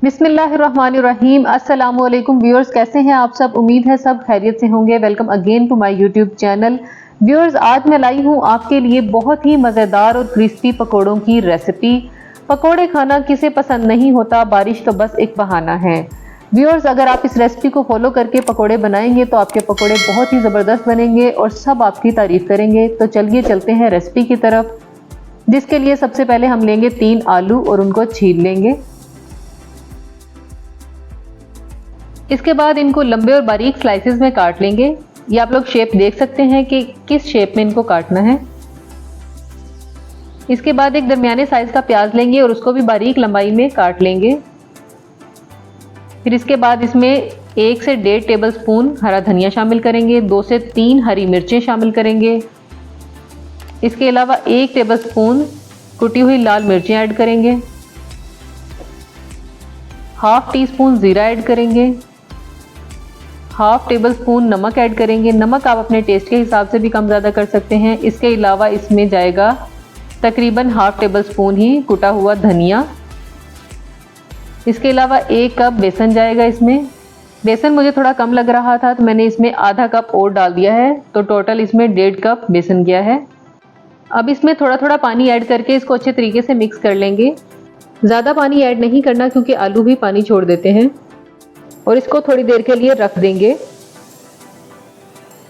बिस्मिल्लाहिर्रहमानिर्रहीम। अस्सलाम वालेकुम व्यूअर्स, कैसे हैं आप सब? उम्मीद है सब खैरियत से होंगे। Welcome again to my YouTube channel. Viewers, आज मैं लाई हूँ आपके लिए बहुत ही मज़ेदार और क्रिस्पी पकोड़ों की रेसिपी। पकोड़े खाना किसे पसंद नहीं होता, बारिश तो बस एक बहाना है। व्यूअर्स, अगर आप इस रेसिपी को फॉलो करके पकोड़े बनाएंगे तो आपके पकोड़े बहुत ही ज़बरदस्त बनेंगे और सब आपकी तारीफ़ करेंगे। तो चलिए चलते हैं रेसिपी की तरफ, जिसके लिए सबसे पहले हम लेंगे 3 आलू और उनको छील लेंगे। इसके बाद इनको लंबे और बारीक स्लाइसेस में काट लेंगे। ये आप लोग शेप देख सकते हैं कि किस शेप में इनको काटना है। इसके बाद एक दरमियाने साइज का प्याज लेंगे और उसको भी बारीक लंबाई में काट लेंगे। फिर इसके बाद इसमें 1 से 1.5 टेबल स्पून हरा धनिया शामिल करेंगे, 2 से 3 हरी मिर्चें शामिल करेंगे। इसके अलावा 1 टेबल स्पून कुटी हुई लाल मिर्चें ऐड करेंगे, हाफ टी स्पून जीरा ऐड करेंगे, हाफ टेबल स्पून नमक ऐड करेंगे। नमक आप अपने टेस्ट के हिसाब से भी कम ज़्यादा कर सकते हैं। इसके अलावा इसमें जाएगा तकरीबन हाफ टेबल स्पून ही कुटा हुआ धनिया। इसके अलावा 1 कप बेसन जाएगा इसमें। बेसन मुझे थोड़ा कम लग रहा था तो मैंने इसमें आधा कप और डाल दिया है, तो टोटल इसमें 1.5 कप बेसन गया है। अब इसमें थोड़ा थोड़ा पानी ऐड करके इसको अच्छे तरीके से मिक्स कर लेंगे। ज़्यादा पानी ऐड नहीं करना क्योंकि आलू भी पानी छोड़ देते हैं। और इसको थोड़ी देर के लिए रख देंगे।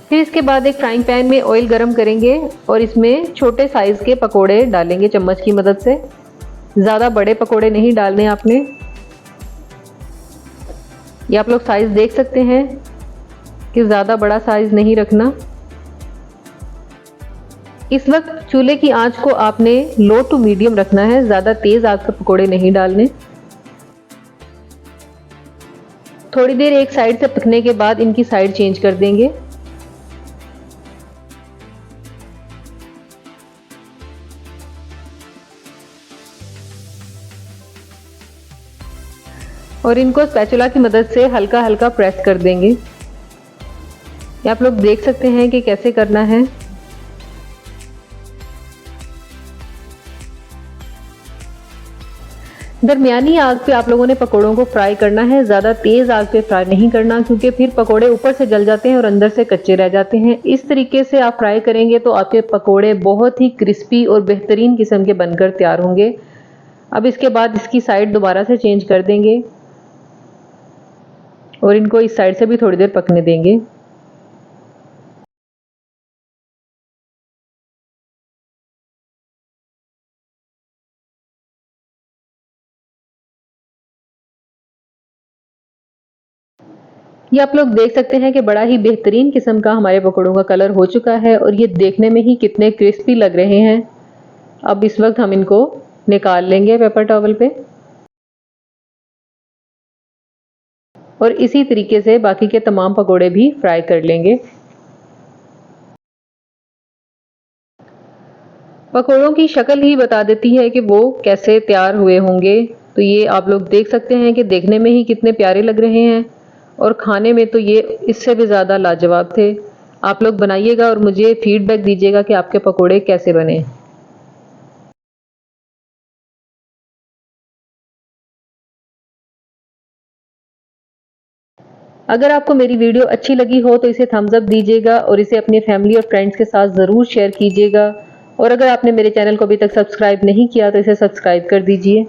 फिर इसके बाद एक फ्राइंग पैन में ऑयल गरम करेंगे और इसमें छोटे साइज़ के पकोड़े डालेंगे चम्मच की मदद से। ज़्यादा बड़े पकोड़े नहीं डालने आपने। ये आप लोग साइज़ देख सकते हैं कि ज़्यादा बड़ा साइज़ नहीं रखना। इस वक्त चूल्हे की आंच को आपने लो टू मीडियम रखना है, ज़्यादा तेज़ आंच पर पकोड़े नहीं डालने। थोड़ी देर एक साइड से पकने के बाद इनकी साइड चेंज कर देंगे। और इनको स्पैचुला की मदद से हल्का हल्का प्रेस कर देंगे। ये आप लोग देख सकते हैं कि कैसे करना है। दरमियानी आग पे आप लोगों ने पकोड़ों को फ्राई करना है, ज़्यादा तेज़ आग पे फ्राई नहीं करना क्योंकि फिर पकोड़े ऊपर से जल जाते हैं और अंदर से कच्चे रह जाते हैं। इस तरीके से आप फ्राई करेंगे तो आपके पकोड़े बहुत ही क्रिस्पी और बेहतरीन किस्म के बनकर तैयार होंगे। अब इसके बाद इसकी साइड दोबारा से चेंज कर देंगे और इनको इस साइड से भी थोड़ी देर पकने देंगे। ये आप लोग देख सकते हैं कि बड़ा ही बेहतरीन किस्म का हमारे पकौड़ों का कलर हो चुका है और ये देखने में ही कितने क्रिस्पी लग रहे हैं। अब इस वक्त हम इनको निकाल लेंगे पेपर टॉवल पे और इसी तरीके से बाकी के तमाम पकौड़े भी फ्राई कर लेंगे। पकौड़ों की शक्ल ही बता देती है कि वो कैसे तैयार हुए होंगे। तो ये आप लोग देख सकते हैं कि देखने में ही कितने प्यारे लग रहे हैं और खाने में तो ये इससे भी ज़्यादा लाजवाब थे। आप लोग बनाइएगा और मुझे फीडबैक दीजिएगा कि आपके पकोड़े कैसे बने। अगर आपको मेरी वीडियो अच्छी लगी हो तो इसे थम्स अप दीजिएगा और इसे अपनी फैमिली और फ्रेंड्स के साथ ज़रूर शेयर कीजिएगा। और अगर आपने मेरे चैनल को अभी तक सब्सक्राइब नहीं किया तो इसे सब्सक्राइब कर दीजिए।